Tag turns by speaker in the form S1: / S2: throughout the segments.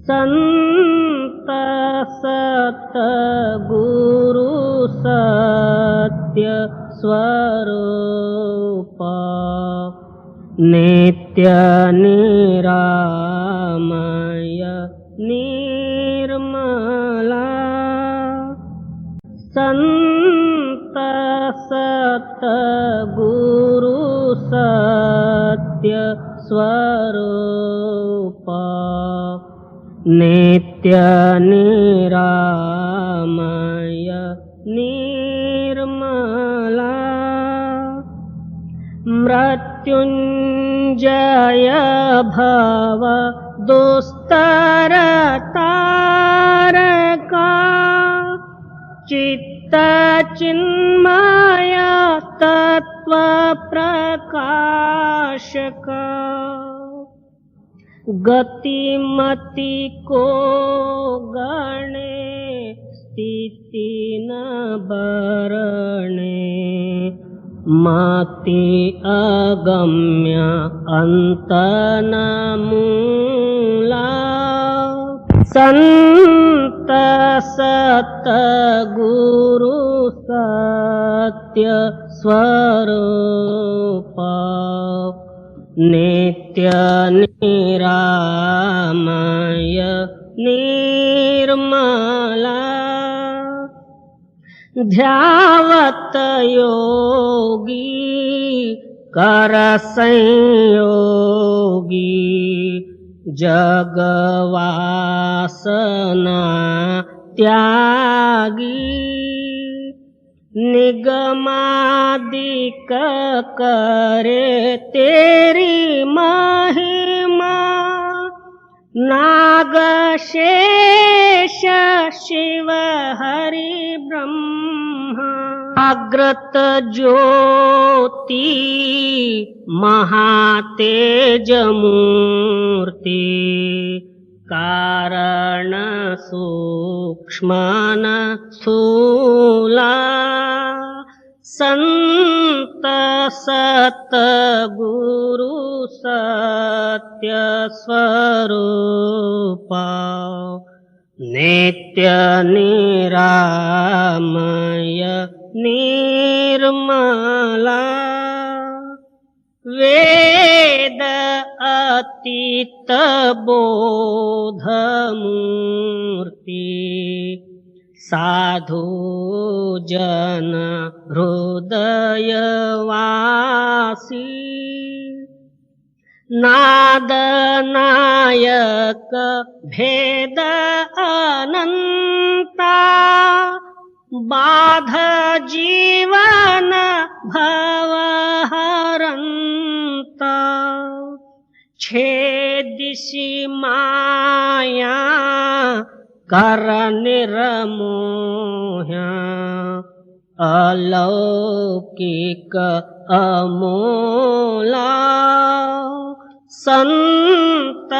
S1: संत सतगुरु सत्य स्वरूप नित्य निरामय निर्मला संत सतगुरु सत्य स्वरूप नित्य निरामय निर्मला मृत्युंजय भव दुस्तर तारका चित्त चिन्मय तत्व प्रकाशका गतिमति को गणे स्थिति न बरणे मति अगम्य अंत न मूला संत सतगुरु सत्य स्वरूप नित्य निरामय निर्मला ध्यावत योगी कर संयोगी जगवासना त्यागी निगमादिक करे तेरी महिमा नाग शेष शिव हरि ब्रह्मा अग्रत ज्योति महातेज मूर्ति कारण सूक्ष्मन स्थूला संत सतगुरु सत्य स्वरूप नित्य निरामय निर्मला वेद अतीत बोध मूर्ति साधु जन हृदय वासी नाद नायक भेद अनंता बाध जीवन भव हरंता छेदिसि माया कर निर्मोह्या अलौकिक अमोला संत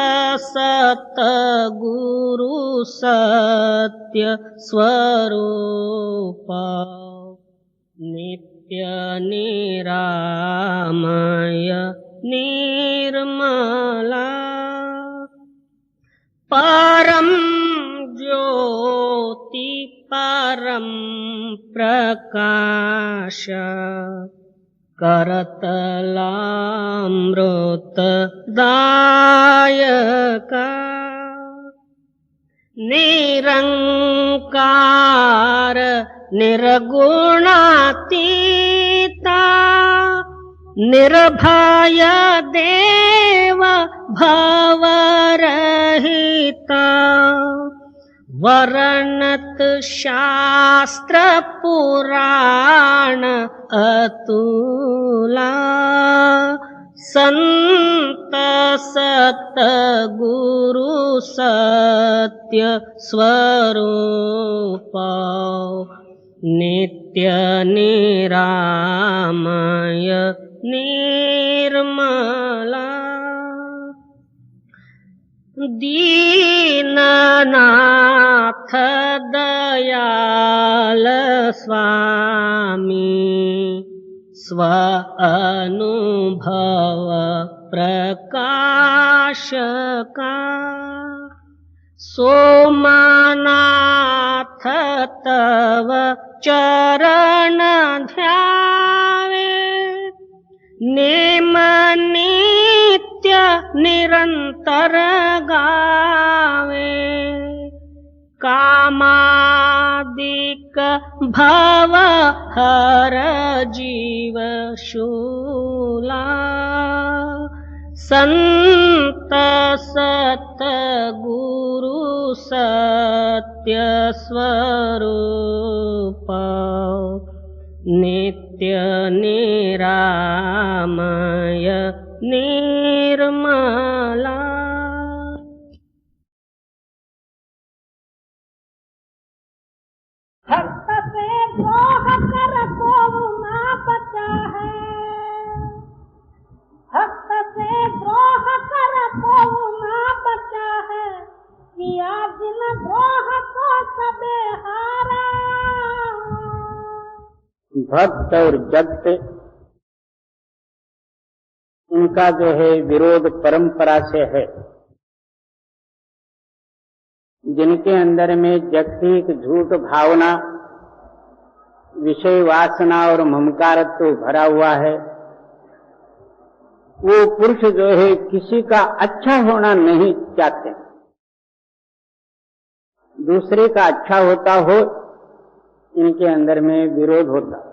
S1: सतगुरु सत्य स्वरूप नित्य निरामय निर्मला परम ज्योति परम प्रकाश करतलामृत दायका निरंकार निर्गुणातीता निर्भय देव भवरहिता वर्णत शास्त्र पुराण अतुला संत सतगुरु सत्य स्वरूप नित्य निरामय निर्मला दीननाथ दयाल स्वामी स्व अनुभव प्रकाश का सोमनाथ तव चरण ध्यावे नेम नित्य निरंतर गावे कामादिक भव हर जीव शूला संत सत गुरु सत्य स्वरूप नित्य निरामय निर्मला।
S2: भक्त से द्रोह कर को ना बचा है, भक्त से द्रोह कर को ना बचा है, किया जिन द्रोह को सबे हारा।
S3: भक्त और जगत इनका जो है विरोध परंपरा से है। जिनके अंदर में जगतिक झूठ भावना, विषय वासना और ममकारत्व भरा हुआ है, वो पुरुष जो है किसी का अच्छा होना नहीं चाहते। दूसरे का अच्छा होता हो, इनके अंदर में विरोध होता,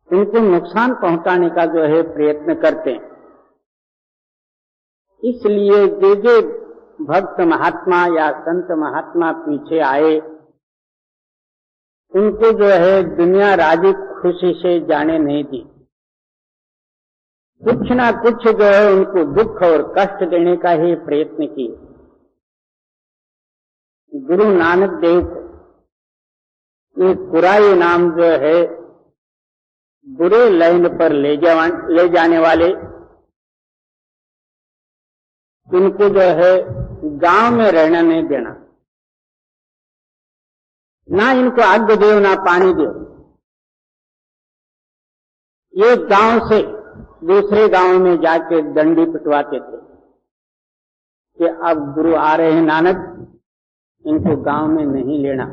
S3: इनको नुकसान पहुंचाने का जो है प्रयत्न करते हैं। इसलिए जो भक्त महात्मा या संत महात्मा पीछे आए, उनको जो है दुनिया राजी खुशी से जाने नहीं दी। कुछ ना कुछ जो है उनको दुख और कष्ट देने का ही प्रयत्न किए। गुरु नानक देव ये कुराई नाम जो है बुरे लाइन पर ले जाने वाले, इनको जो है गांव में रहना नहीं देना, ना इनको आग दो ना पानी दो। ये गांव से दूसरे गांव में जाके डंडी पिटवाते थे कि अब गुरु आ रहे हैं नानक, इनको गांव में नहीं लेना,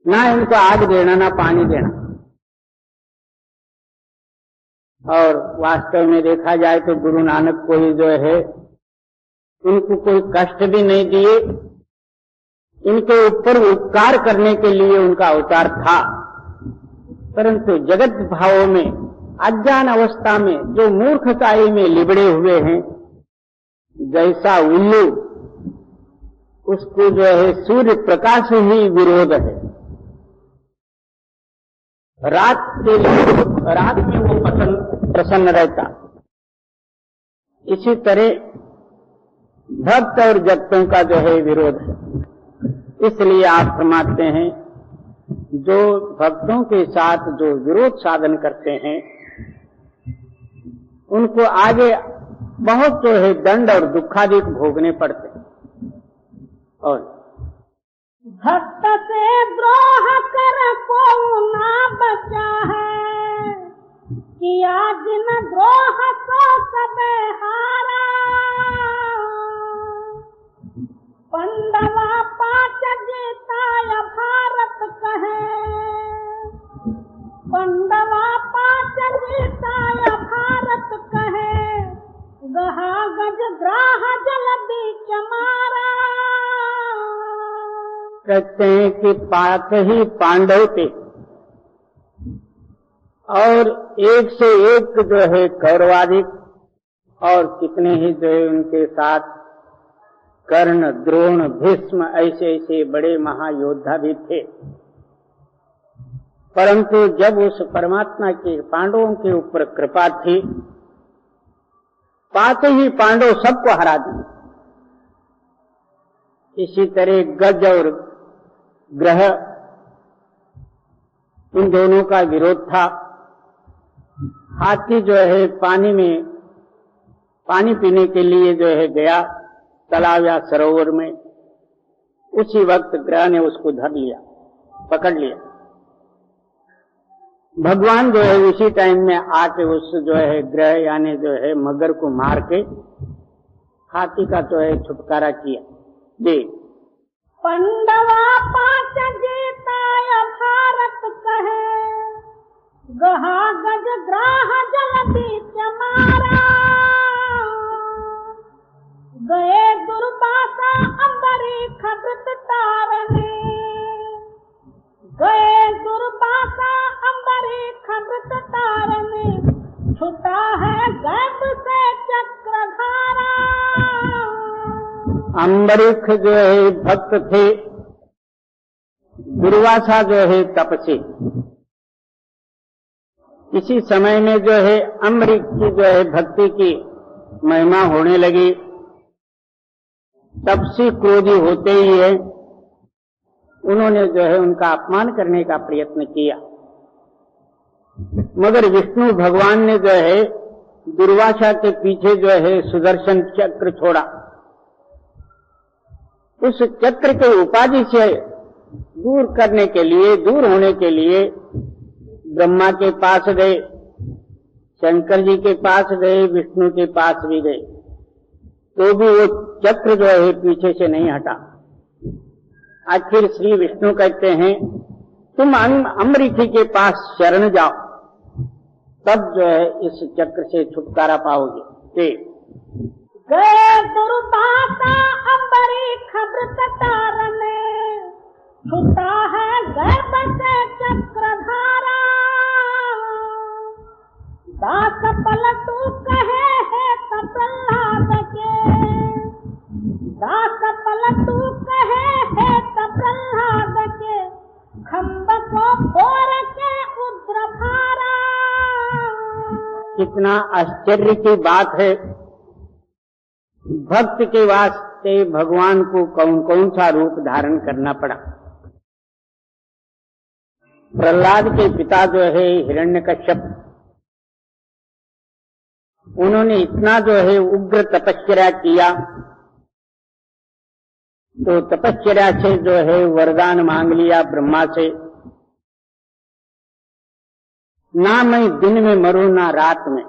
S3: ना इनको आग देना ना पानी देना। और वास्तव में देखा जाए तो गुरु नानक को ही जो है इनको कोई कष्ट भी नहीं दिए, इनके ऊपर उपकार करने के लिए उनका अवतार था। परंतु जगत भावों में, अज्ञान अवस्था में, जो मूर्खताई में लिबड़े हुए हैं, जैसा उल्लू, उसको जो है सूर्य प्रकाश ही विरोध है। रात में वो प्रसन्न रहता। इसी तरह भक्त और जगतों का जो है विरोध है। इसलिए आप फरमाते हैं, जो भक्तों के साथ जो विरोध साधन करते हैं, उनको आगे बहुत जो है दंड और दुखादिक भोगने पड़ते हैं। और
S2: भक्त से द्रोह कर को ना बचा है, किया जिन द्रोह को सबे हारा। पंडवा पांच जीताय भारत कहे, पंडवा पांच जीताय भारत कहे, गहा गज ग्राह जल बीच मारा।
S3: कहते हैं कि 5 ही पांडव थे और एक से एक जो है कौरवादिक, और कितने ही जो है उनके साथ कर्ण, द्रोण, भीष्म, ऐसे ऐसे बड़े महायोद्धा भी थे। परंतु जब उस परमात्मा के पांडवों के ऊपर कृपा थी, 5 ही पांडव सबको हरा दिए। इसी तरह गज और ग्रह, इन दोनों का विरोध था। हाथी जो है पानी पीने के लिए जो है गया तालाब या सरोवर में, उसी वक्त ग्रह ने उसको धर लिया, पकड़ लिया। भगवान जो है उसी टाइम में आके उस जो है ग्रह यानी जो है मगर को मार के हाथी का तो है छुटकारा किया। जी।
S2: पंडवा पांच जीताय भारत कहे, गहा गज ग्राह जल बीच मारा। गए दुर्वासा अम्बरीख वृत तारने, गए दुर्वासा अम्बरीख वृत तारने। छुटा है गर्भ से चक्रधारा।
S3: अम्बरीख जो है भक्त थे, दुर्वासा जो है तपस्वी। इसी समय में जो है अम्बरीख की जो है भक्ति की महिमा होने लगी। तपस्वी क्रोधी होते ही है उन्होंने जो है उनका अपमान करने का प्रयत्न किया, मगर विष्णु भगवान ने जो है दुर्वासा के पीछे जो है सुदर्शन चक्र छोड़ा। उस चक्र के उपाधि से दूर करने के लिए, दूर होने के लिए ब्रह्मा के पास गए, शंकर जी के पास गए, विष्णु के पास भी गए, तो भी वो चक्र जो है पीछे से नहीं हटा। आखिर श्री विष्णु कहते हैं तुम अम्बरीखी के पास शरण जाओ, तब जो है इस चक्र से छुटकारा पाओगे।
S2: गए दुर्वासा अम्बरीख वृत तारने। छुटा है गर्भ से चक्रधारा। दास पलटू कहे है प्रहलाद के, दास पलटू कहे है प्रहलाद के। खम्ब को फोड़ के उग्र भारा।
S3: कितना आश्चर्य की बात है, भक्त के वास्ते भगवान को कौन कौन सा रूप धारण करना पड़ा। प्रहलाद के पिता जो है हिरण्यकश्यप, उन्होंने इतना जो है उग्र तपस्या किया, तो तपस्या से जो है वरदान मांग लिया ब्रह्मा से, ना मैं दिन में मरूं ना रात में,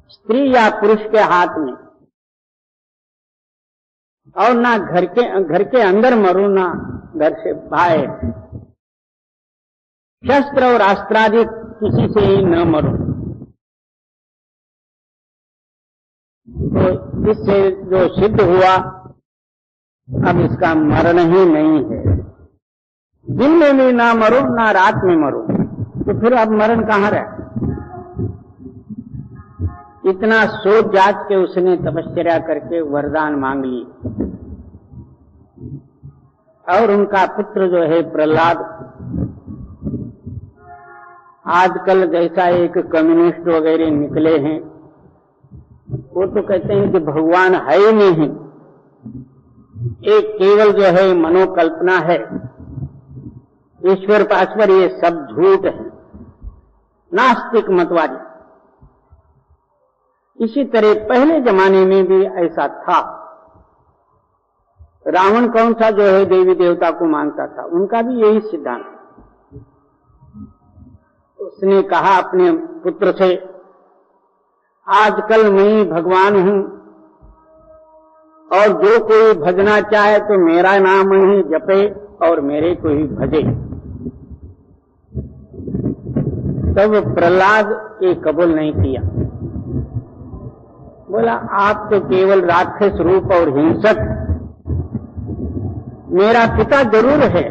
S3: स्त्री या पुरुष के हाथ में, और ना घर के अंदर मरूं ना घर से बाहर, शस्त्र और अस्त्रादि किसी से ही न मरूं। तो इससे जो सिद्ध हुआ अब इसका मरण ही नहीं है। दिन में भी ना मरूं ना रात में मरूं, तो फिर अब मरण कहाँ रहा। इतना सोच जाच के उसने तपस्या करके वरदान मांग ली, और उनका पुत्र जो है प्रहलाद, आजकल जैसा एक कम्युनिस्ट वगैरह निकले हैं, वो तो कहते हैं कि भगवान है ही नहीं, एक केवल जो है मनोकल्पना है, ईश्वर पाश्वर ये सब झूठ है, नास्तिक मतवादी। इसी तरह पहले जमाने में भी ऐसा था। रावण कौन सा जो है देवी देवता को मानता था, उनका भी यही सिद्धांत। उसने कहा अपने पुत्र से, आजकल मैं भगवान हूं, और जो कोई भजना चाहे तो मेरा नाम ही जपे और मेरे को ही भजे। तब प्रहलाद ये कबूल नहीं किया, बोला आप तो केवल राक्षस रूप और हिंसक, मेरा पिता जरूर है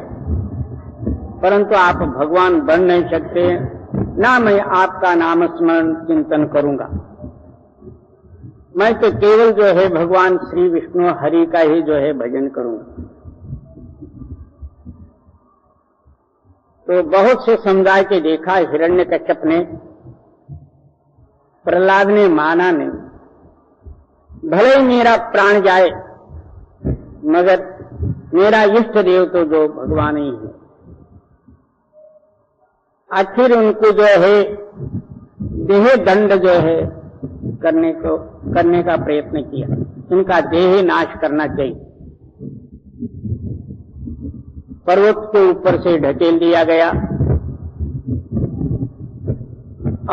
S3: परंतु आप भगवान बन नहीं सकते, ना मैं आपका नाम स्मरण चिंतन करूंगा, मैं तो केवल जो है भगवान श्री विष्णु हरि का ही जो है भजन करूंगा। तो बहुत से समुदाय के देखा, हिरण्यकश्यप ने, प्रहलाद ने माना नहीं, भले ही मेरा प्राण जाए मगर मेरा इष्ट देव तो जो भगवान ही है। आखिर उनको जो है देह दंड जो है करने का प्रयत्न किया, उनका देह नाश करना चाहिए। पर्वत के ऊपर से ढकेल दिया गया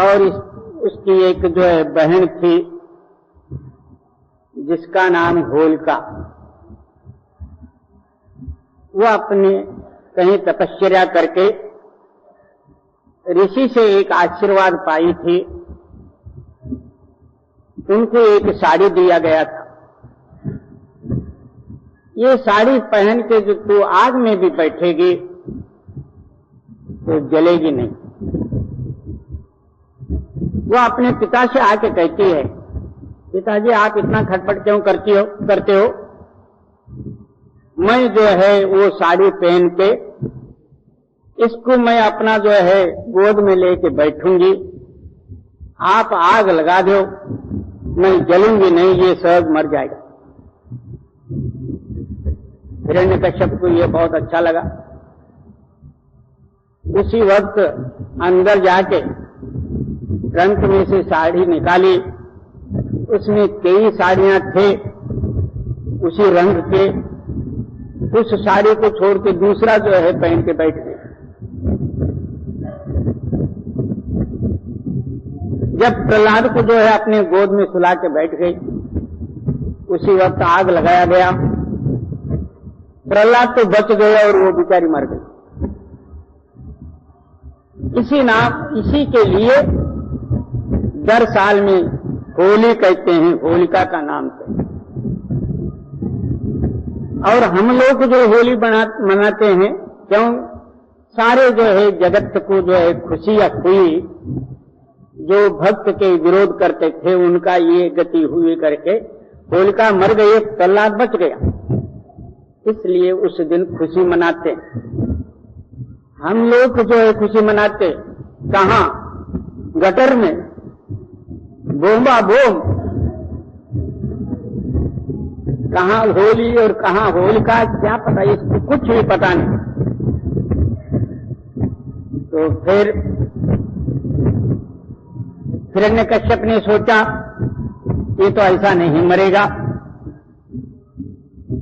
S3: और उसकी एक जो है बहन थी, जिसका नाम होलिका, वो अपने कहीं तपस्या करके ऋषि से एक आशीर्वाद पाई थी। उनको एक साड़ी दिया गया था। ये साड़ी पहन के जो तू आग में भी बैठेगी तो जलेगी नहीं। वो अपने पिता से आके कहती है, पिताजी आप इतना खटपट क्यों करते हो? मैं जो है वो साड़ी पहन के इसको मैं अपना जो है गोद में लेके बैठूंगी, आप आग लगा दो, मैं जलूंगी नहीं, ये सब मर जाएगा। हिरण्यकश्यप को ये बहुत अच्छा लगा। उसी वक्त अंदर जाके ट्रंक में से साड़ी निकाली, उसमें कई साड़ियां थे उसी रंग के। उस साड़ी को छोड़ के दूसरा जो है पहन के बैठ गए। जब प्रहलाद को जो है अपने गोद में सुला के बैठ गई, उसी वक्त आग लगाया गया। प्रहलाद तो बच गया और वो बेचारी मर गई। इसी के लिए दर साल में होली कहते हैं, होलिका का नाम से। और हम लोग जो होली मनाते हैं, क्यों? सारे जो है जगत को जो है खुशियां हुई, जो भक्त के विरोध करते थे उनका ये गति हुई करके होलिका मर गई, प्रहलाद बच गया, इसलिए उस दिन खुशी मनाते। हम लोग जो है खुशी मनाते कहां? गटर में, बोम्बा बोम, कहां होली और कहां होलिका, क्या पता, इसको कुछ भी पता नहीं। तो फिर हिरण्यकश्यप ने सोचा ये तो ऐसा नहीं मरेगा,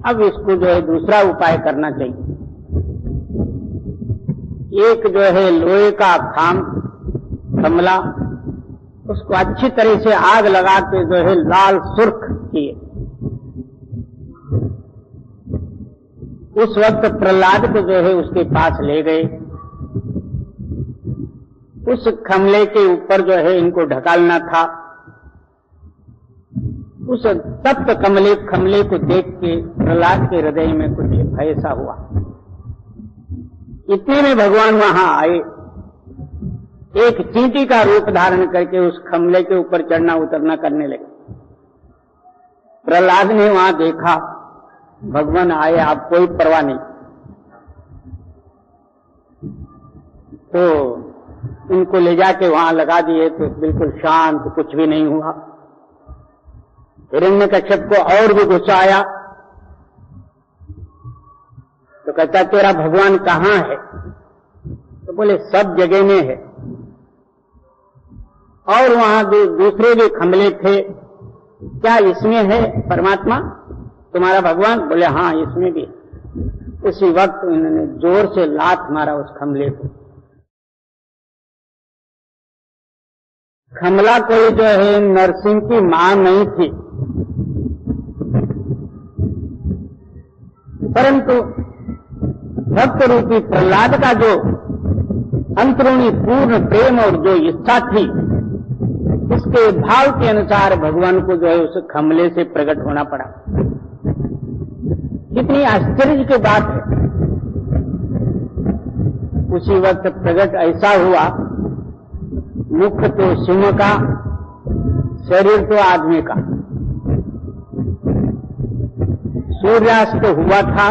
S3: अब इसको जो है दूसरा उपाय करना चाहिए। एक जो है लोहे का खमला, उसको अच्छी तरह से आग लगा के जो है लाल सुर्ख किए। उस वक्त प्रहलाद को जो है उसके पास ले गए। उस खमले के ऊपर जो है इनको ढकालना था। उस तप्त खमले को देख के प्रहलाद के हृदय में कुछ भय सा हुआ। इतने में भगवान वहां आए, एक चींटी का रूप धारण करके उस खमले के ऊपर चढ़ना उतरना करने लगे। प्रहलाद ने वहां देखा भगवान आए, आप कोई परवाह नहीं। तो उनको ले जाके वहां लगा दिए तो बिल्कुल शांत, कुछ भी नहीं हुआ। हिरण्यकश्यप को और भी गुस्सा आया, तो कहता तेरा भगवान कहां है? तो बोले सब जगह में है। और वहां दूसरे भी खमले थे, क्या इसमें है परमात्मा तुम्हारा भगवान? बोले हाँ इसमें भी। उसी वक्त उन्होंने जोर से लात मारा उस खमले को। खमला कोई जो है नरसिंह की मां नहीं थी, परंतु भक्त रूपी प्रहलाद का जो अंतरूणी पूर्ण प्रेम और जो इच्छा थी, इसके भाव के अनुसार भगवान को जो है उस खमले से प्रकट होना पड़ा। कितनी आश्चर्य की बात है। उसी वक्त प्रकट ऐसा हुआ, मुख तो सिंह का, शरीर तो आदमी का। सूर्यास्त हुआ था।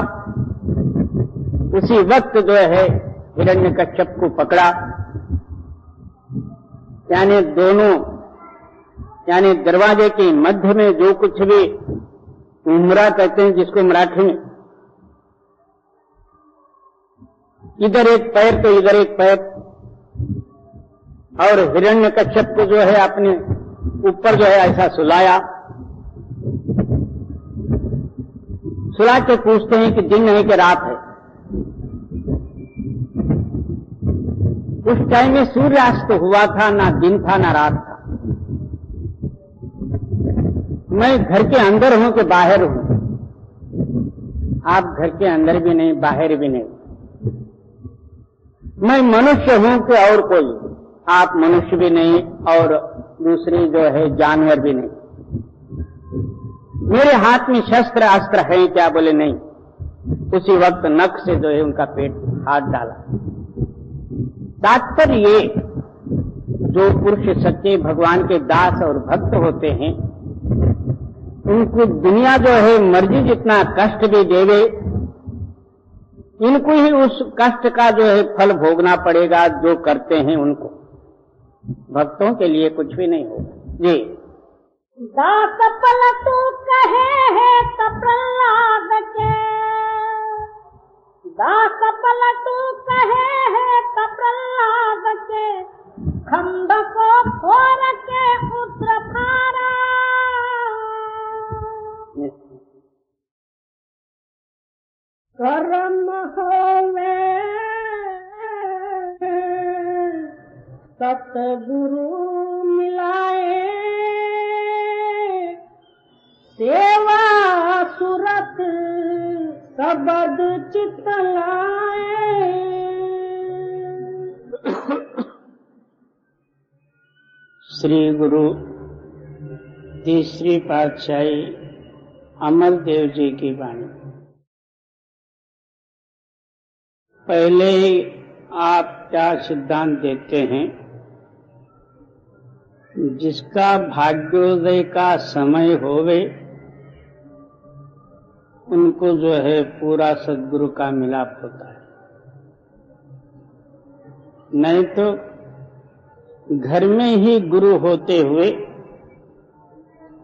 S3: उसी वक्त जो है हिरण्यकश्यप को पकड़ा, यानी दरवाजे के मध्य में जो कुछ भी उमरा कहते हैं जिसको मराठी में, इधर एक पैर तो इधर एक पैर, और हिरण्यकश्यप को जो है अपने ऊपर जो है ऐसा सुलाया। सुला के पूछते हैं कि दिन है कि रात है। उस टाइम में सूर्यास्त हुआ था, ना दिन था ना रात था। मैं घर के अंदर हूं कि बाहर हूं। आप घर के अंदर भी नहीं, बाहर भी नहीं। मैं मनुष्य हूं कि और कोई। आप मनुष्य भी नहीं और दूसरी जो है जानवर भी नहीं। मेरे हाथ में शस्त्र अस्त्र है क्या? बोले नहीं। उसी वक्त नख से जो है उनका पेट हाथ डाला। तात्पर्य ये, जो पुरुष सच्चे भगवान के दास और भक्त होते हैं, उनको दुनिया जो है मर्जी जितना कष्ट भी देवे, इनको ही उस कष्ट का जो है फल भोगना पड़ेगा। जो करते हैं उनको, भक्तों के लिए कुछ भी नहीं होगा। जी
S2: दास पलटू कहे है तो प्रहलाद के, दास पलटू कहे है तो प्रहलाद के, खंड को फोड़ के उतर फारा। कर्म होवे सतगुरु मिलाए, सेवा सुरत सबद चित लाए।
S3: श्री गुरु तीसरी पातशाही अमरदेव जी की वाणी। पहले ही आप क्या सिद्धांत देते हैं? जिसका भाग्योदय का समय होवे, उनको जो है पूरा सद्गुरु का मिलाप होता है। नहीं तो घर में ही गुरु होते हुए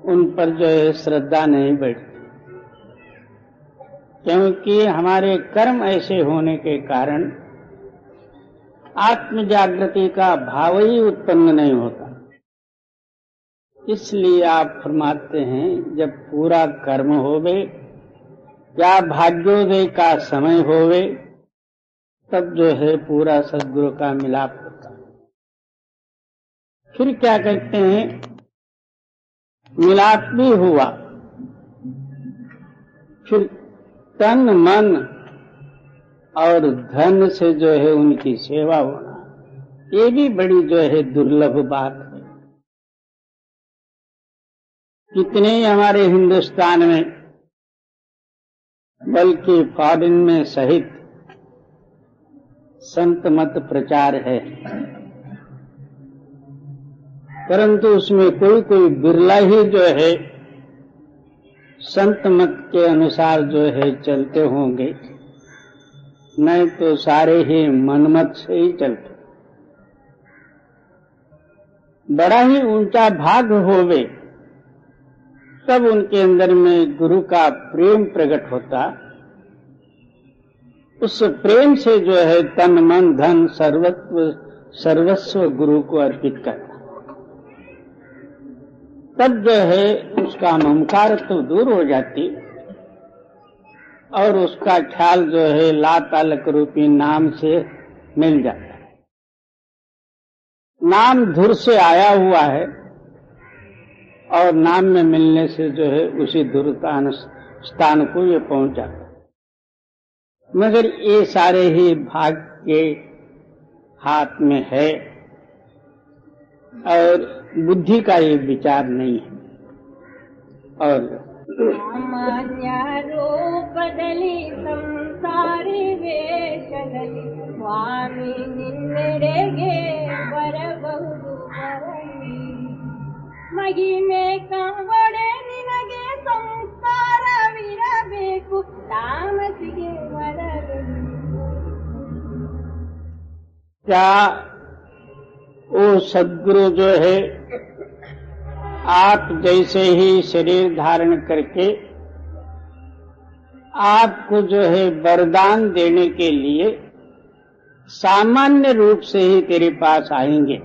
S3: उन पर जो है श्रद्धा नहीं बैठती, क्योंकि हमारे कर्म ऐसे होने के कारण आत्म जागृति का भाव ही उत्पन्न नहीं होता। इसलिए आप फरमाते हैं, जब पूरा कर्म होवे या भाग्योदय का समय होवे, तब जो है पूरा सद्गुरु का मिलाप होता है। फिर क्या कहते हैं? मिलाप भी हुआ, फिर तन मन और धन से जो है उनकी सेवा होना, ये भी बड़ी जो है दुर्लभ बात है। कितने हमारे हिंदुस्तान में, बल्कि फॉरेन में सहित संत मत प्रचार है, परंतु उसमें कोई कोई बिरला ही जो है संत मत के अनुसार जो है चलते होंगे, नहीं तो सारे ही मनमत से ही चलते। बड़ा ही ऊंचा भाग होवे, तब उनके अंदर में गुरु का प्रेम प्रकट होता। उस प्रेम से जो है तन मन धन सर्वस्व गुरु को अर्पित करता। तब जो है उसका ममकार तो दूर हो जाती और उसका ख्याल जो है ला तालक रूपी नाम से मिल जाता है। नाम धुर से आया हुआ है और नाम में मिलने से जो है उसी धुर स्थान को ये पहुंच जाता है। मगर ये सारे ही भाग्य के हाथ में है और बुद्धि का ये विचार नहीं है। और
S2: सामान्य रूप बदली संसारी वेशगली, स्वामी निन्नेಡೆಗೆ ಬರಬಹುದು ಬರಲಿ, ಮಹಿಮೆ ಕಂಗೊಡೆ ನಿನಗೆ ಸಂಸ್ಕಾರವಿರಬೇಕು, ತಾಮಸಿಗೆ ಬರಬೇಕು।
S3: क्या वो सद्गुरु जो है आप जैसे ही शरीर धारण करके आपको जो है वरदान देने के लिए सामान्य रूप से ही तेरे पास आएंगे,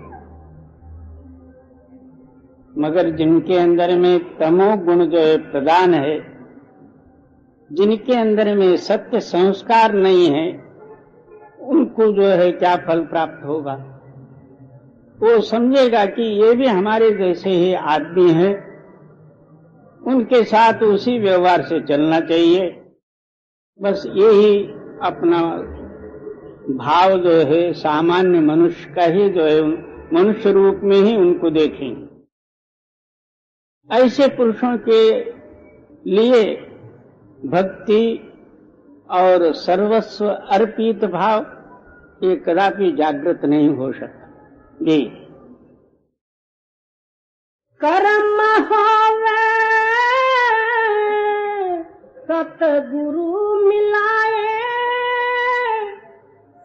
S3: मगर जिनके अंदर में तमो गुण जो है प्रधान है, जिनके अंदर में सत्य संस्कार नहीं है, उनको जो है क्या फल प्राप्त होगा? वो समझेगा कि ये भी हमारे जैसे ही आदमी है, उनके साथ उसी व्यवहार से चलना चाहिए। बस यही अपना भाव जो है सामान्य मनुष्य का ही जो है मनुष्य रूप में ही उनको देखें। ऐसे पुरुषों के लिए भक्ति और सर्वस्व अर्पित भाव ये कदापि जागृत नहीं हो सकता। जी
S2: कर्म होवे सतगुरु मिलाए,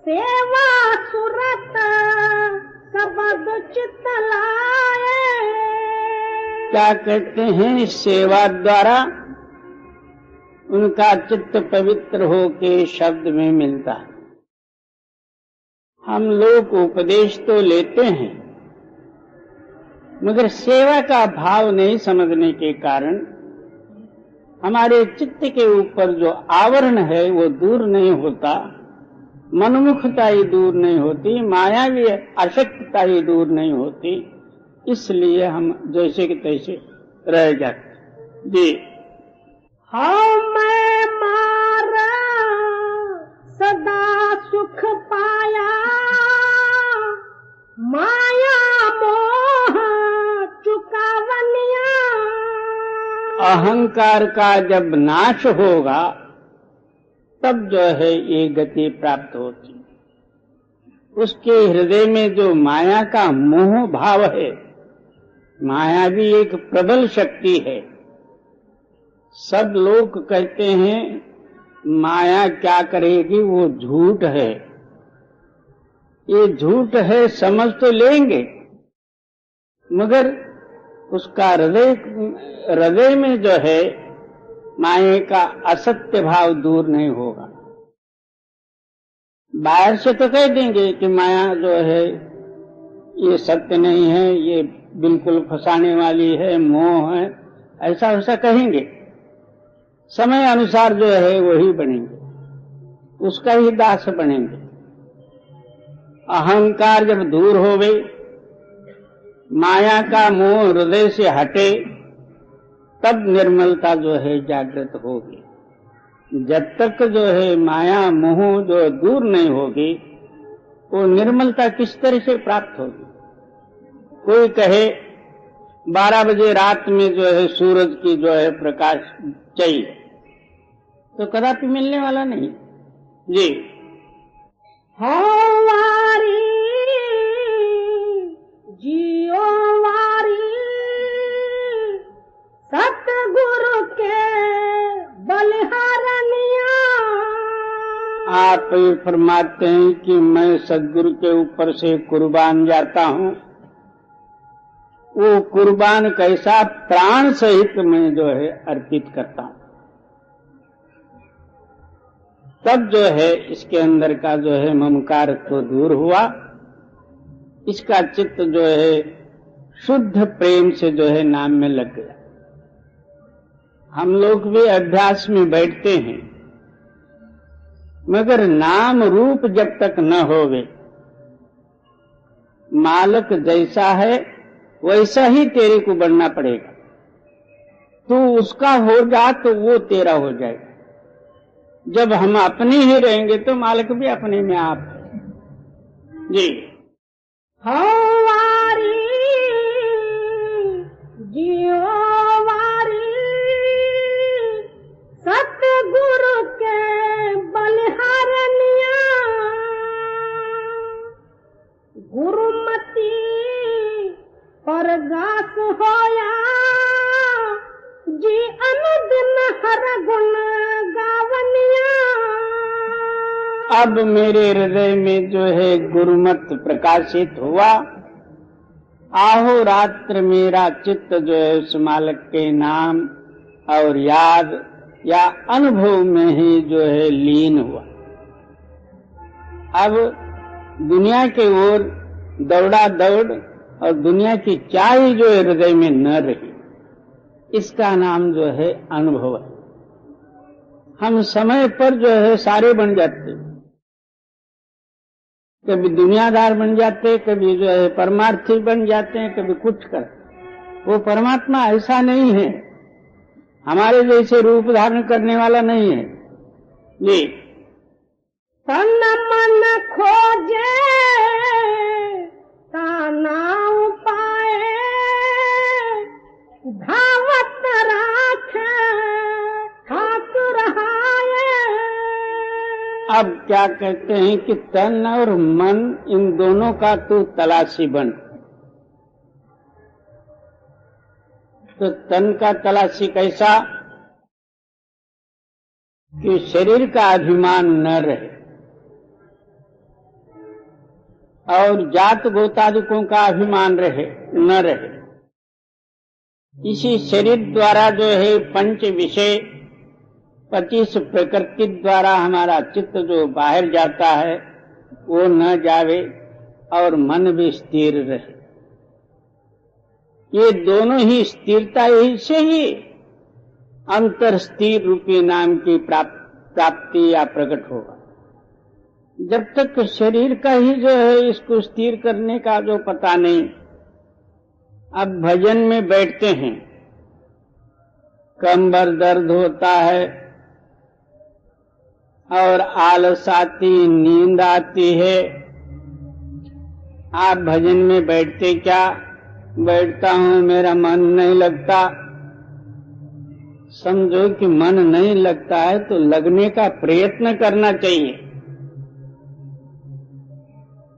S2: सेवा सुरत सबद चित लाए।
S3: क्या कहते हैं, सेवा द्वारा उनका चित्त पवित्र होके शब्द में मिलता है। हम लोग उपदेश तो लेते हैं मगर सेवा का भाव नहीं समझने के कारण हमारे चित्त के ऊपर जो आवरण है वो दूर नहीं होता, मनमुखता ही दूर नहीं होती, मायावी आसक्तता ही दूर नहीं होती। इसलिए हम जैसे कि तैसे रह जाते। जी
S2: हाँ मैं मारा सदा सुख पाया, माया मोह चुकावनिया।
S3: अहंकार का जब नाश होगा तब जो है ये गति प्राप्त होती। उसके हृदय में जो माया का मोह भाव है, माया भी एक प्रबल शक्ति है। सब लोग कहते हैं माया क्या करेगी, वो झूठ है। ये झूठ है समझ तो लेंगे मगर उसका हृदय में जो है माया का असत्य भाव दूर नहीं होगा। बाहर से तो कह देंगे कि माया जो है ये सत्य नहीं है, ये बिल्कुल फंसाने वाली है, मोह है, ऐसा वैसा कहेंगे। समय अनुसार जो है वही बनेंगे, उसका ही दास बनेंगे। अहंकार जब दूर होवे, माया का मोह हृदय से हटे, तब निर्मलता जो है जागृत होगी। जब तक जो है माया मोह जो दूर नहीं होगी, वो निर्मलता किस तरह से प्राप्त होगी। कोई कहे 12 बजे रात में जो है सूरज की जो है प्रकाश चाहिए, तो कदापि मिलने वाला नहीं। जी
S2: वारी जियो वारी सतगुरु के बलिहारनिया।
S3: आप ये फरमाते हैं कि मैं सदगुरु के ऊपर से कुर्बान जाता हूँ। वो कुर्बान कैसा, प्राण सहित मैं जो है अर्पित करता हूँ। तब जो है इसके अंदर का जो है ममकार तो दूर हुआ, इसका चित्त जो है शुद्ध प्रेम से जो है नाम में लग गया। हम लोग भी अभ्यास में बैठते हैं मगर नाम रूप जब तक न होवे, मालक जैसा है वैसा ही तेरे को बनना पड़ेगा। तू उसका हो जा तो वो तेरा हो जाएगा। जब हम अपने ही रहेंगे तो मालिक भी अपने में आप है। जी
S2: वारी जियो वारी सतगुरु के बलिहारनिया। गुरुमती परगास होया जी अनुदिन हर गुण गावनिया।
S3: अब मेरे हृदय में जो है गुरुमत प्रकाशित हुआ। आहो रात्र मेरा चित्त जो है उस मालिक के नाम और याद या अनुभव में ही जो है लीन हुआ। अब दुनिया के ओर दौड़ा दौड़ और दुनिया की चाह जो हृदय में न रही, इसका नाम जो है अनुभव है। हम समय पर जो है सारे बन जाते, कभी दुनियादार बन जाते, कभी जो है परमार्थी बन जाते हैं, कभी कुछ कर। वो परमात्मा ऐसा नहीं है हमारे जैसे रूप धारण करने वाला नहीं है। जी,
S2: तन मन खोजे ताना पाए, धावत राखे ठाकुर हाये।
S3: अब क्या कहते हैं कि तन और मन इन दोनों का तू तलाशी बन। तो तन का तलाशी कैसा कि शरीर का अभिमान न रहे और जात गोतादिकों का अभिमान न रहे। इसी शरीर द्वारा जो है पंच विषय 25 प्रकृति द्वारा हमारा चित्त जो बाहर जाता है वो न जावे और मन भी स्थिर रहे। ये दोनों ही स्थिरता ही से ही अंतर स्थिर रूपी नाम की प्राप्ति या प्रकट होगा। जब तक शरीर का ही जो है इसको स्थिर करने का जो पता नहीं। अब भजन में बैठते हैं, कमर दर्द होता है और आलस आती, नींद आती है। आप भजन में बैठते क्या? बैठता हूं, मेरा मन नहीं लगता। समझो कि मन नहीं लगता है तो लगने का प्रयत्न करना चाहिए।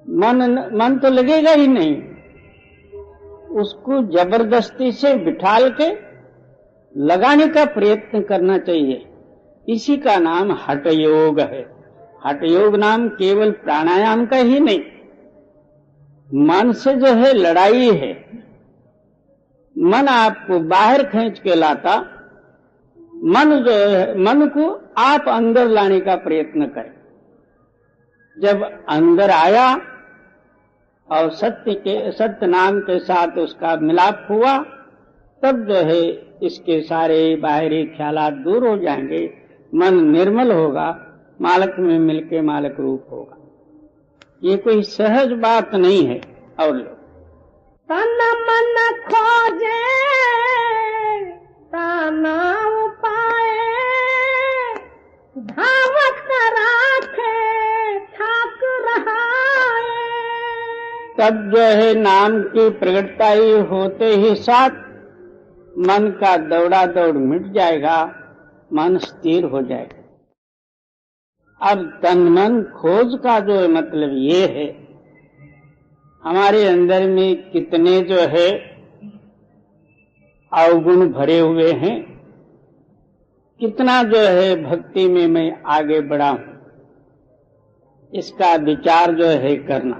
S3: मन तो लगेगा ही नहीं, उसको जबरदस्ती से बिठाल के लगाने का प्रयत्न करना चाहिए। इसी का नाम हठ योग है। हठ योग नाम केवल प्राणायाम का ही नहीं, मन से जो है लड़ाई है। मन आपको बाहर खींच के लाता, मन जो है मन को आप अंदर लाने का प्रयत्न करें। जब अंदर आया और सत्य नाम के साथ उसका मिलाप हुआ, तब जो है इसके सारे बाहरी ख्यालात दूर हो जाएंगे, मन निर्मल होगा, मालक में मिलके मालक रूप होगा। ये कोई सहज बात नहीं है। और लोग
S2: तन मन खोजे ताना पाए, धावत राखे ठाकुर हाये।
S3: तब जो है नाम की प्रगटता ही होते ही साथ मन का दौड़ा दौड़ मिट जाएगा, मन स्थिर हो जाएगा। अब तन मन खोज का जो मतलब ये है, हमारे अंदर में कितने जो है अवगुण भरे हुए हैं, कितना जो है भक्ति में मैं आगे बढ़ा हूं, इसका विचार जो है करना।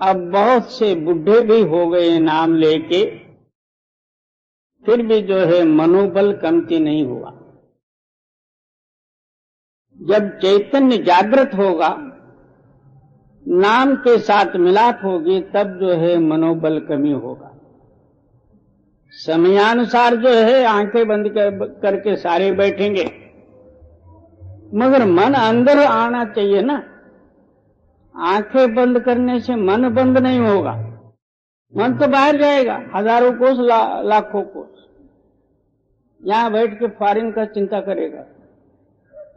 S3: अब बहुत से बुढ़े भी हो गए नाम लेके, फिर भी जो है मनोबल कमती नहीं हुआ। जब चैतन्य जागृत होगा, नाम के साथ मिलाप होगी, तब जो है मनोबल कमी होगा। समयानुसार जो है आंखें बंद करके सारे बैठेंगे, मगर मन अंदर आना चाहिए ना। आंखें बंद करने से मन बंद नहीं होगा, मन तो बाहर जाएगा, हजारों कोस लाखों कोस। यहां बैठ के फॉरेन का चिंता करेगा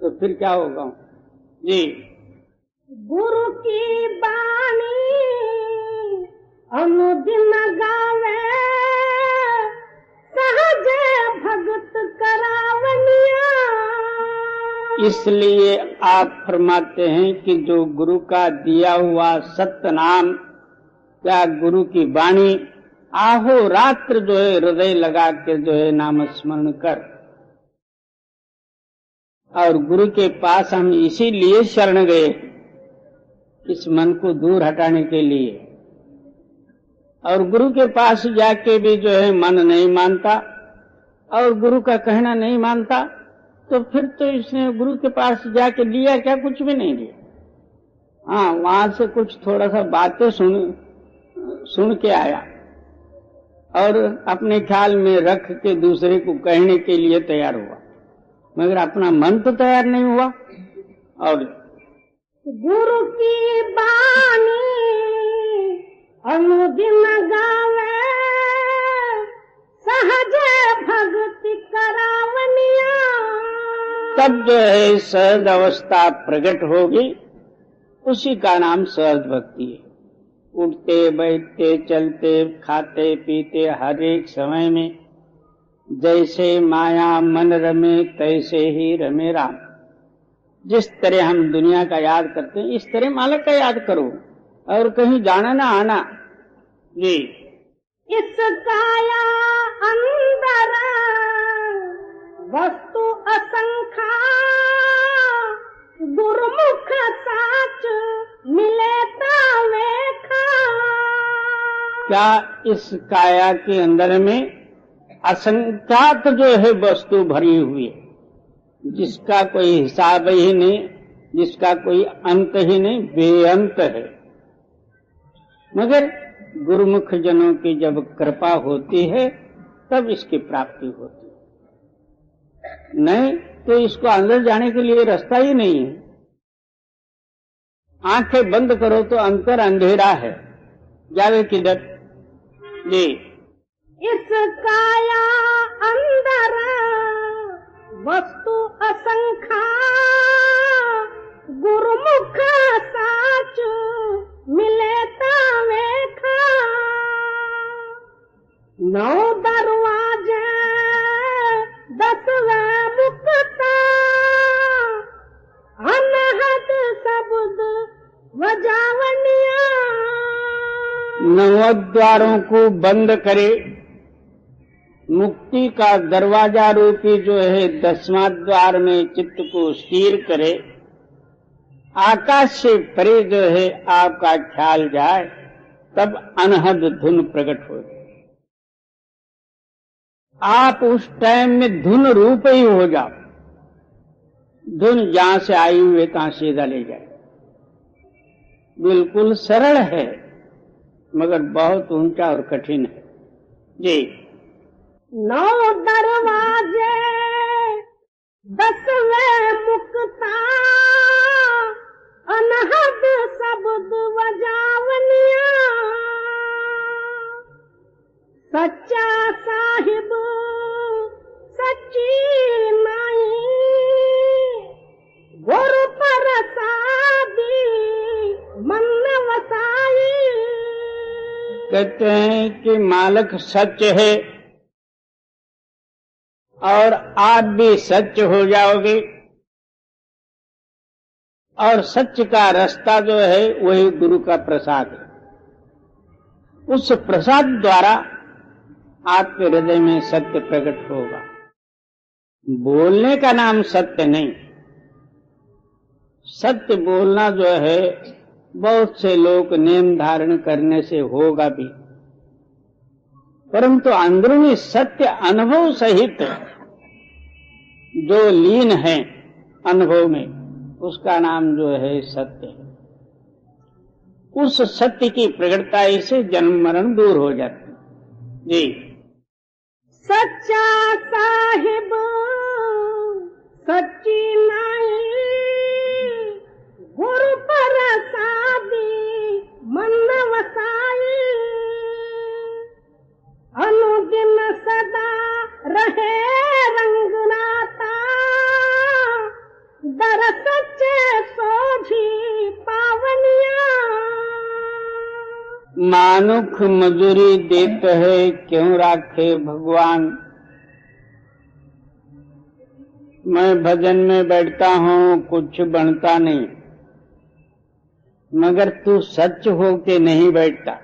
S3: तो फिर क्या होगा जी।
S2: गुरु की बानी अनुदिन गावे, सहज भगत करावनिया।
S3: इसलिए आप फरमाते हैं कि जो गुरु का दिया हुआ सत्य नाम या गुरु की वाणी, आहो रात्र जो है हृदय लगा के जो है नाम स्मरण कर। और गुरु के पास हम इसीलिए शरण गए, इस मन को दूर हटाने के लिए। और गुरु के पास जाके भी जो है मन नहीं मानता और गुरु का कहना नहीं मानता, तो फिर तो इसने गुरु के पास जाके लिया क्या? कुछ भी नहीं लिया। हाँ, वहां से कुछ थोड़ा सा बातें सुन के आया और अपने ख्याल में रख के दूसरे को कहने के लिए तैयार हुआ, मगर अपना मन तो तैयार नहीं हुआ। और
S2: गुरु की बानी अनुदिन गावे, सहजे भक्ति करावनिया।
S3: तब जो है सहज अवस्था प्रकट होगी, उसी का नाम सहज भक्ति है। उठते बैठते चलते खाते पीते हर एक समय में जैसे माया मन रमे तैसे ही रमे राम। जिस तरह हम दुनिया का याद करते हैं इस तरह मालिक का याद करो और कहीं जाना ना आना। जी
S2: इस काया अंदर वस्तु असंख्या, गुरुमुख साच मिले तावेखा।
S3: क्या इस काया के अंदर में असंख्यात जो है वस्तु भरी हुई है, जिसका कोई हिसाब ही नहीं, जिसका कोई अंत ही नहीं, बेअंत है। मगर गुरुमुख जनों की जब कृपा होती है तब इसकी प्राप्ति होती है, नहीं तो इसको अंदर जाने के लिए रास्ता ही नहीं है। आंखें बंद करो तो अंतर अंधेरा है, जावे किधर। जी
S2: इस काया अंदर वस्तु असंख्या, गुरुमुख साच मिले तावेखा। 9 दरवाजे 10वें मुक्ता, अनहद शब्द वजावनिया।
S3: 9 द्वारों को बंद करे, मुक्ति का दरवाजा रूपी जो है 10वां द्वार में चित्त को स्थिर करे, आकाश से परे जो है आपका ख्याल जाए, तब अनहद धुन प्रकट हो जाए। आप उस टाइम में धुन रूप ही हो जाओ, धुन जहां से आई हुई कहां सीधा ले जाए। बिल्कुल सरल है मगर बहुत ऊंचा और कठिन है। जी
S2: 9 दरवाजे 10वें मुक्ता, अनहद शब्द वजावनिया। सच्चा साहिब सच्ची नाई, गुरु प्रसादी मन वसाई।
S3: कहते हैं कि मालिक सच है और आप भी सच हो जाओगे, और सच का रास्ता जो है वही गुरु का प्रसाद है। उस प्रसाद द्वारा आपके हृदय में सत्य प्रकट होगा। बोलने का नाम सत्य नहीं, सत्य बोलना जो है बहुत से लोग नेम धारण करने से होगा भी, परंतु अंदरूनी सत्य अनुभव सहित जो लीन है अनुभव में, उसका नाम जो है सत्य है। उस सत्य की प्रकटता से जन्म मरण दूर हो जाती है। जी
S2: सच्चा साहिब सच्ची नाई, गुरु प्रसादी मन वसाई। अनुदिन सदा रहे रंगनाता, दर सच्चे सोझी पावनिया।
S3: मानुख मजूरी देते है क्यों राखे भगवान। मैं भजन में बैठता हूँ कुछ बनता नहीं, मगर तू सच हो के नहीं बैठता।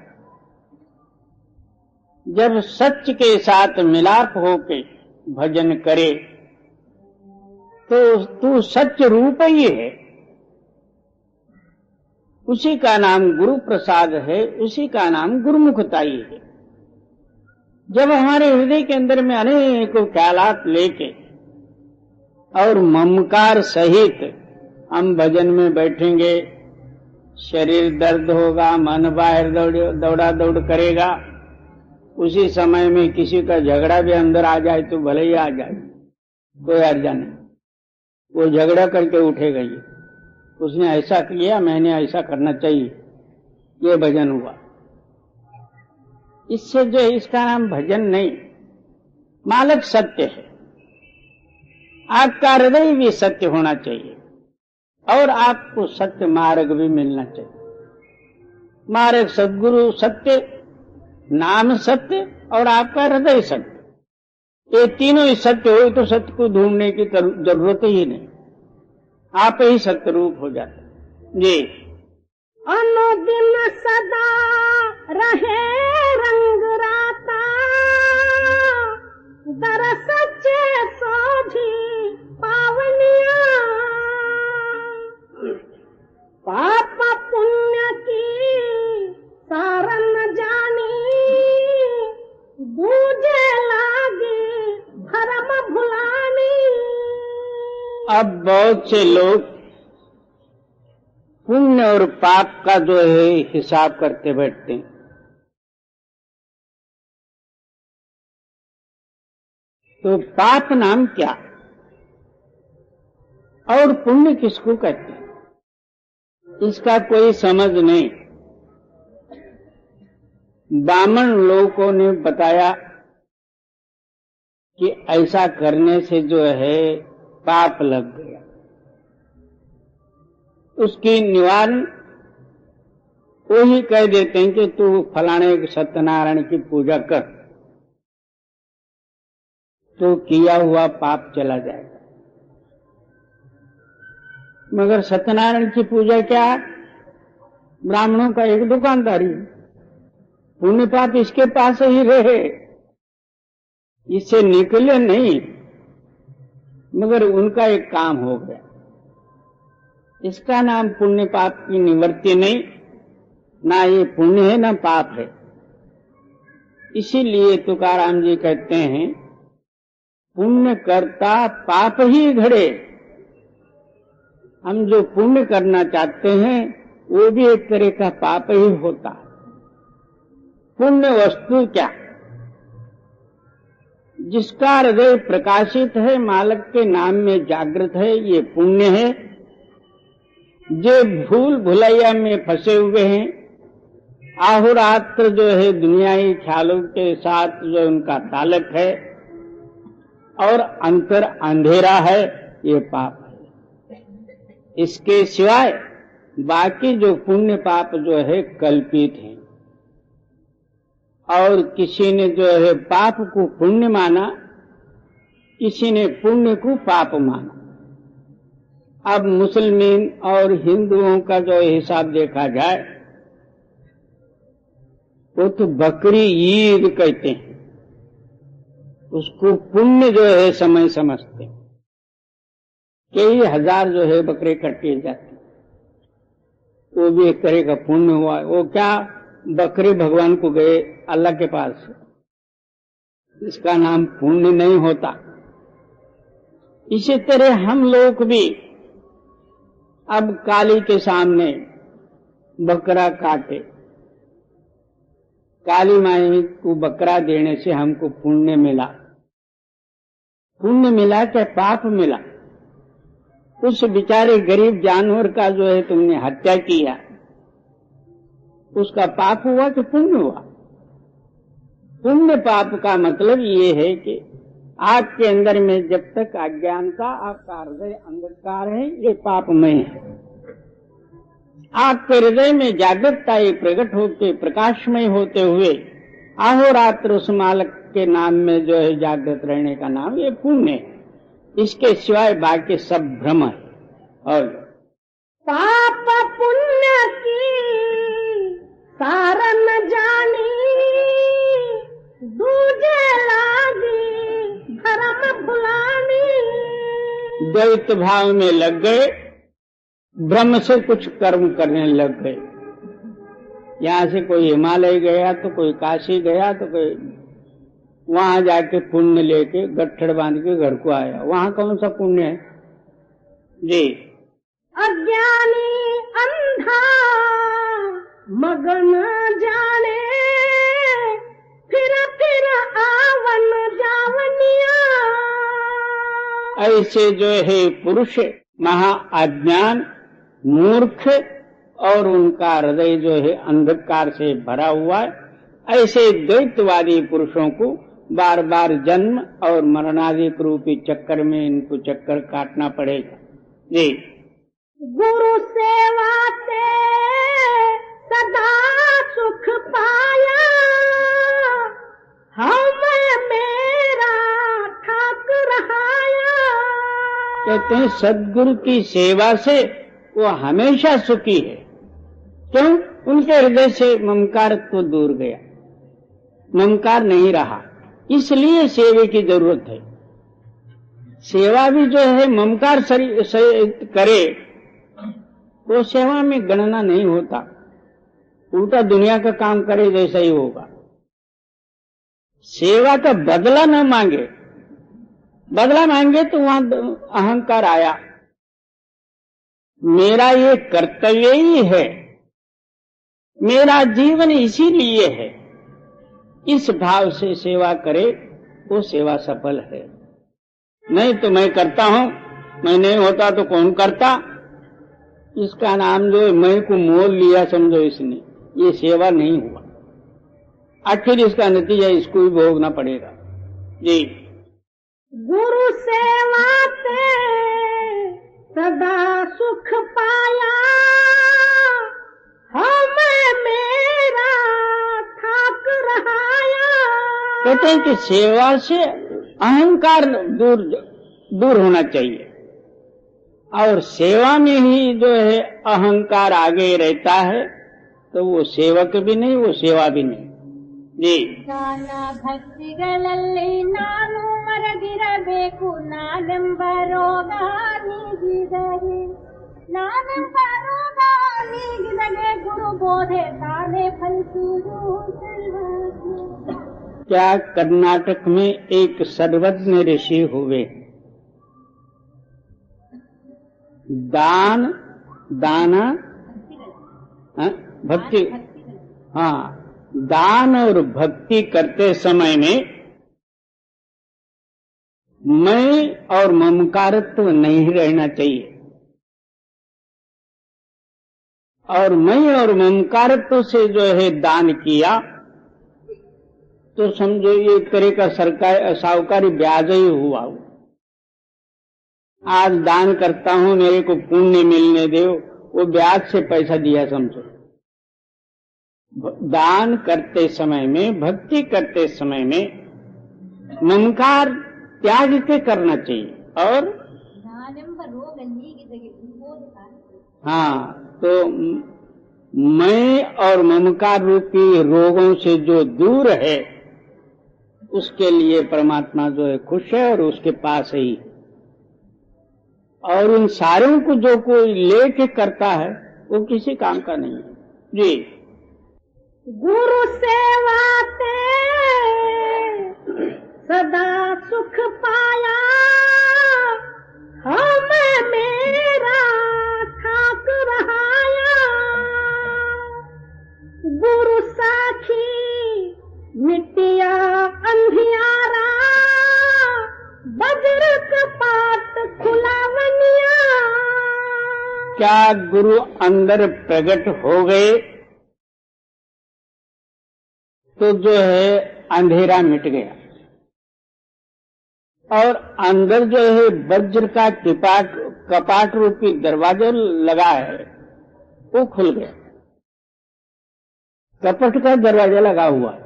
S3: जब सच के साथ मिलाप होके भजन करे तो तू सच रूप ही है। उसी का नाम गुरु प्रसाद है, उसी का नाम गुरुमुखताई है। जब हमारे हृदय के अंदर में अनेकों ख्यालात लेके और ममकार सहित हम भजन में बैठेंगे, शरीर दर्द होगा, मन बाहर दौड़ा दौड़ करेगा। उसी समय में किसी का झगड़ा भी अंदर आ जाए तो भले ही आ जाए, कोई अर्जा नहीं, वो झगड़ा करके उठेगा। ये उसने ऐसा किया, मैंने ऐसा करना चाहिए, ये भजन हुआ। इससे जो है इसका नाम भजन नहीं, मालक सत्य है, आपका हृदय भी सत्य होना चाहिए और आपको सत्य मार्ग भी मिलना चाहिए। मार्ग सद्गुरु सत्य, नाम सत्य और आपका हृदय सत्य, ये तीनों ही सत्य हो तो सत्य को ढूंढने की जरूरत ही नहीं, आप ही सत्य रूप हो जाते। जी,
S2: अनुदिन सदा रहे रंग राता, दर सच्चे सोझी पावनिया, पाप पुण्य की सारन जानी, दूजे लागे भरम भुलानी।
S3: अब बहुत से लोग पुण्य और पाप का जो है हिसाब करते बैठते हैं। तो पाप नाम क्या और पुण्य किसको कहते हैं, इसका कोई समझ नहीं। ब्राह्मण लोगों ने बताया कि ऐसा करने से जो है पाप लग गया, उसकी निवारण वही कह देते हैं कि तू फलाने सत्यनारायण की पूजा कर, तो किया हुआ पाप चला जाएगा। मगर सत्यनारायण की पूजा क्या, ब्राह्मणों का एक दुकानदारी, पुण्य पाप इसके पास ही रहे, इससे निकले नहीं, मगर उनका एक काम हो गया। इसका नाम पुण्य पाप की निवृत्ति नहीं, ना ये पुण्य है ना पाप है। इसीलिए तुकाराम जी कहते हैं पुण्य करता पाप ही घड़े। हम जो पुण्य करना चाहते हैं वो भी एक तरह का पाप ही होता। पुण्य वस्तु क्या, जिसका हृदय प्रकाशित है, मालक के नाम में जागृत है, ये पुण्य है। जो भूल भुलैया में फंसे हुए हैं, आहोरात्र जो है दुनियाई ख्यालों के साथ जो उनका ताल्लुक है और अंतर अंधेरा है, ये पाप है। इसके सिवाय बाकी जो पुण्य पाप जो है कल्पित है, और किसी ने जो है पाप को पुण्य माना, किसी ने पुण्य को पाप माना। अब मुसलमान और हिंदुओं का जो हिसाब देखा जाए, वो तो बकरी ईद कहते हैं, उसको पुण्य जो है समय समझते हैं। कई हजार जो है बकरे कटे जाते, वो भी एक तरह का पुण्य हुआ। वो क्या, बकरे भगवान को गए अल्लाह के पास, इसका नाम पुण्य नहीं होता। इसी तरह हम लोग भी अब काली के सामने बकरा काटे, काली माई को बकरा देने से हमको पुण्य मिला। पुण्य मिला क्या पाप मिला? उस बेचारे गरीब जानवर का जो है तुमने हत्या किया, उसका पाप हुआ कि पुण्य हुआ? पुण्य पाप का मतलब ये है कि आपके अंदर में जब तक अज्ञानता, आपका हृदय अंधकार है, ये पापमय है। आपके हृदय में जागृतता प्रकट होते, प्रकाशमय होते हुए अहोरात्र उस मालक के नाम में जो है जागृत रहने का नाम ये पुण्य है। इसके सिवाय बाकी सब भ्रम है। और
S2: पाप पुण्य की सारन जानी, दूजे लागी धर्म भुलानी।
S3: द्वैत भाव में लग गए, ब्रह्म से कुछ कर्म करने लग गए। यहाँ से कोई हिमालय गया तो कोई काशी गया तो कोई वहां जाके पुण्य लेके गट्ठड़ बांध के घर को आया। वहां कौन सा पुण्य है जी?
S2: अज्ञानी अंधा मगन जाने, फिर आवन जावनिया।
S3: ऐसे जो है पुरुष महा अज्ञान, मूर्ख और उनका हृदय जो है अंधकार से भरा हुआ है, ऐसे द्वैतवादी पुरुषों को बार बार जन्म और मरणादिक रूपी चक्कर में इनको चक्कर काटना पड़ेगा। जी।
S2: गुरु सेवा से सदा सुख पाया, हमें मेरा ठाक रहाया।
S3: कहते हैं सद्गुरु की सेवा से वो हमेशा सुखी है। क्यों? उनके हृदय से ममकार तो दूर गया, ममकार नहीं रहा, इसलिए सेवे की जरूरत है। सेवा भी जो है ममकार करे तो सेवा में गणना नहीं होता, उल्टा दुनिया का काम करे जैसा ही होगा। सेवा का बदला न मांगे, बदला मांगे तो वहां अहंकार आया। मेरा ये कर्तव्य ही है, मेरा जीवन इसीलिए है, इस भाव से सेवा करे वो सेवा सफल है। नहीं तो मैं करता हूं, मैं नहीं होता तो कौन करता, इसका नाम जो है मैं को मोल लिया समझो इसने, ये सेवा नहीं हुआ। आखिर इसका नतीजा इसको भी भोगना पड़ेगा। जी।
S2: गुरु सेवा से सदा सुख पाया, हमें मेरा ठाक रहाया।
S3: कहते हैं कि सेवा से अहंकार दूर होना चाहिए, और सेवा में ही जो है अहंकार आगे रहता है तो वो सेवक भी नहीं, वो सेवा भी नहीं। जी।
S2: ನಾನಾ ಭಕ್ತಿಗಳಲ್ಲಿ ನಾನು ಮರದಿರಬೇಕು, ನಾನೆಂಬ ರೋಗ ನೀಗಿದರೆ, ನಾನೆಂಬ ರೋಗ ನೀಗಿದರೆ ಗುರು ಬೋಧೆ ತಾನೇ ಫಲಿಸುವುದು ಸರ್ವಜ್ಞ।
S3: क्या कर्नाटक में एक सर्वज्ञ ऋषि हुए, दाना भक्ति, हाँ, दान और भक्ति करते समय में मैं और ममकारत्व नहीं रहना चाहिए, और मैं और ममकारत्व से जो है दान किया तो समझो ये एक तरह का सरकार साहूकारी ब्याज ही हुआ। आज दान करता हूं, मेरे को पुण्य मिलने दो, वो ब्याज से पैसा दिया समझो। दान करते समय में, भक्ति करते समय में ममकार त्याग के करना चाहिए। और हाँ, तो मैं और ममकार रूपी रोगों से जो दूर है उसके लिए परमात्मा जो है खुश है और उसके पास ही। और उन सारों को जो कोई लेके करता है वो किसी काम का नहीं है। जी।
S2: गुरु सेवा से सदा सुख पाया, हमें मेरा ठाक रहाया। गुरु साखी मिट्टिया अंधियारा, बज्र कपाट खुलावनिया।
S3: क्या गुरु अंदर प्रकट हो गए तो जो है अंधेरा मिट गया, और अंदर जो है वज्र का कपाट रूपी दरवाजा लगा है वो खुल गया। कपट का दरवाजा लगा हुआ है,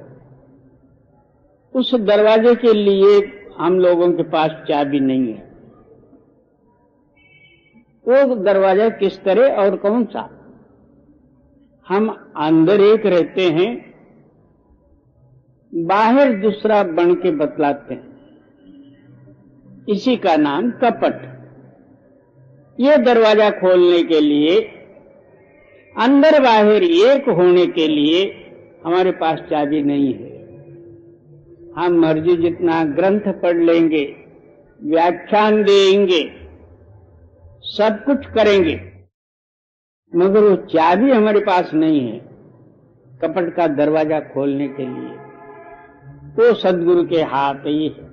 S3: उस दरवाजे के लिए हम लोगों के पास चाबी नहीं है। वो दरवाजा किस तरह और कौन सा? हम अंदर एक रहते हैं, बाहर दूसरा बन के बतलाते हैं, इसी का नाम कपट। ये दरवाजा खोलने के लिए, अंदर बाहर एक होने के लिए हमारे पास चाबी नहीं है। हम मर्जी जितना ग्रंथ पढ़ लेंगे, व्याख्यान देंगे, सब कुछ करेंगे, मगर वो चाबी हमारे पास नहीं है कपट का दरवाजा खोलने के लिए। तो सद्गुरु के हाथ ही है।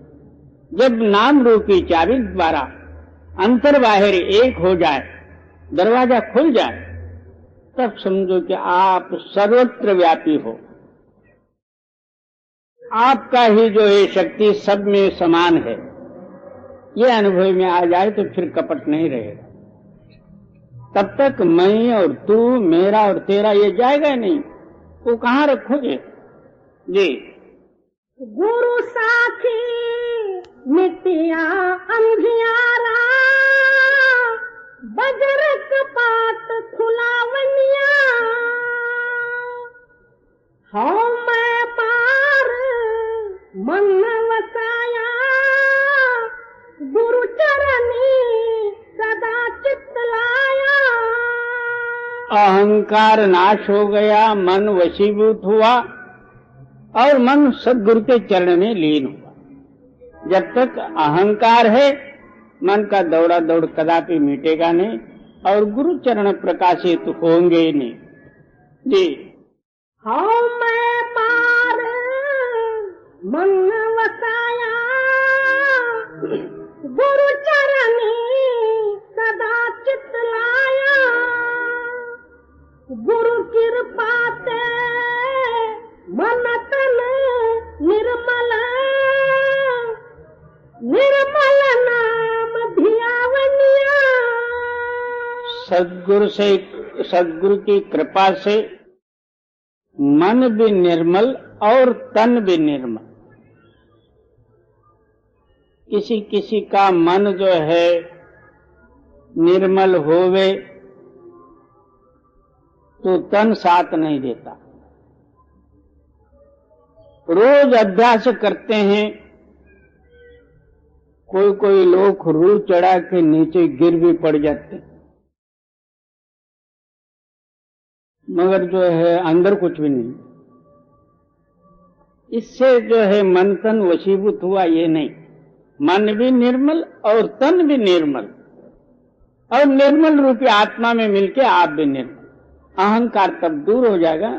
S3: जब नाम रूपी चाबी द्वारा अंतर बाहर एक हो जाए, दरवाजा खुल जाए, तब समझो कि आप सर्वत्र व्यापी हो। आपका ही जो है शक्ति सब में समान है, ये अनुभव में आ जाए तो फिर कपट नहीं रहेगा। तब तक मैं और तू, मेरा और तेरा ये जाएगा नहीं, वो कहाँ रखोगे जी।
S2: गुरु साथी मिटिया अंधियारा, बजर कपाट खुलावनिया, हाँ मैं पार मन वसाया, गुरु चरणी सदा चित्त लाया।
S3: अहंकार नाश हो गया, मन वशीभूत हुआ और मन सद्गुरु के चरण में लीन हुआ। जब तक अहंकार है मन का दौड़ा दौड़ कदापि मिटेगा नहीं और गुरु चरण प्रकाशित होंगे ही नहीं जी।
S2: हाँ मैं पार मन वसाया, गुरु चरणी सदा चित्त लाया, गुरु कृपा से मन तन निर्मल, निर्मल नाम धियावनिया।
S3: सद्गुरु की कृपा से मन भी निर्मल और तन भी निर्मल। किसी किसी का मन जो है निर्मल होवे तो तन साथ नहीं देता। रोज अभ्यास करते हैं, कोई कोई लोग रूह चढ़ा के नीचे गिर भी पड़ जाते हैं, मगर जो है अंदर कुछ भी नहीं। इससे जो है मन तन वशीभूत हुआ ये नहीं, मन भी निर्मल और तन भी निर्मल और निर्मल रूपी आत्मा में मिलके आप भी निर्मल। अहंकार तब दूर हो जाएगा,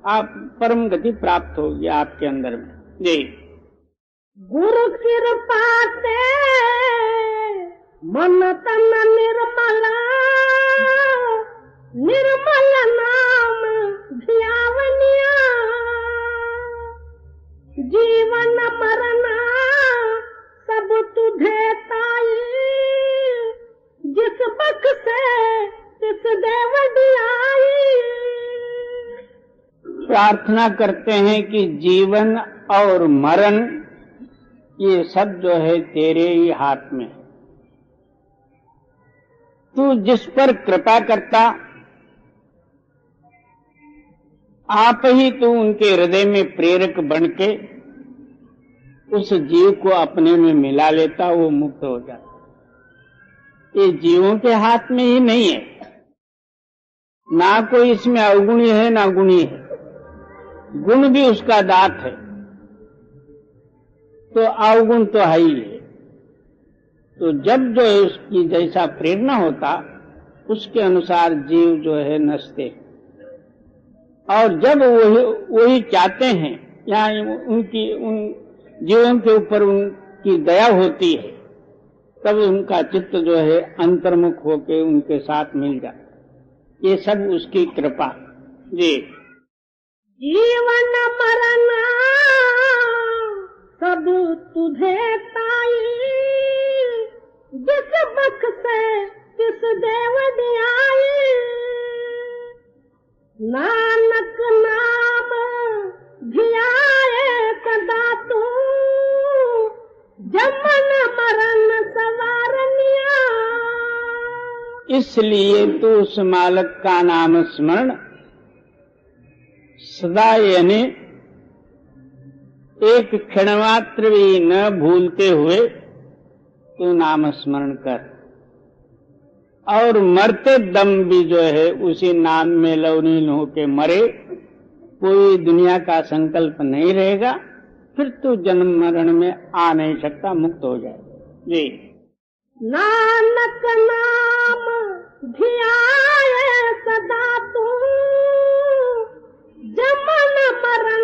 S3: आप परम गति प्राप्त होगी आपके अंदर में जी।
S2: गुरु कृपा से मन तन निर्मला, निर्मल नाम धियावनिया, जीवन मरना सब तुझे ताई, जिस बख से तिस देव दियाई।
S3: प्रार्थना करते हैं कि जीवन और मरण ये सब जो है तेरे ही हाथ में है। तू जिस पर कृपा करता आप ही तू उनके हृदय में प्रेरक बनके उस जीव को अपने में मिला लेता, वो मुक्त हो जाता। ये जीवों के हाथ में ही नहीं है, ना कोई इसमें अवगुणी है ना गुणी है, गुण भी उसका दात है तो अवगुण तो है ही है। तो जब जो है उसकी जैसा प्रेरणा होता उसके अनुसार जीव जो है नचते, और जब वही चाहते हैं या उनकी उन जीवन के ऊपर उनकी दया होती है तब उनका चित्त जो है अंतर्मुख होकर उनके साथ मिल जाता। ये सब उसकी कृपा जी।
S2: जीवन मरना सब तुझे ताई, जिस बख से किस देव दियाई, नानक नाम धियाए सदा तू, जमन मरण सवारनिया।
S3: इसलिए तो उस मालक का नाम स्मरण सदा, यानी एक क्षण मात्र भी न भूलते हुए तू नाम स्मरण कर, और मरते दम भी जो है उसी नाम में लवलीन होके मरे। कोई दुनिया का संकल्प नहीं रहेगा, फिर तू जन्म मरण में आ नहीं सकता, मुक्त हो जाए जी।
S2: नानक नाम धियाए सदा तू, जमन मरण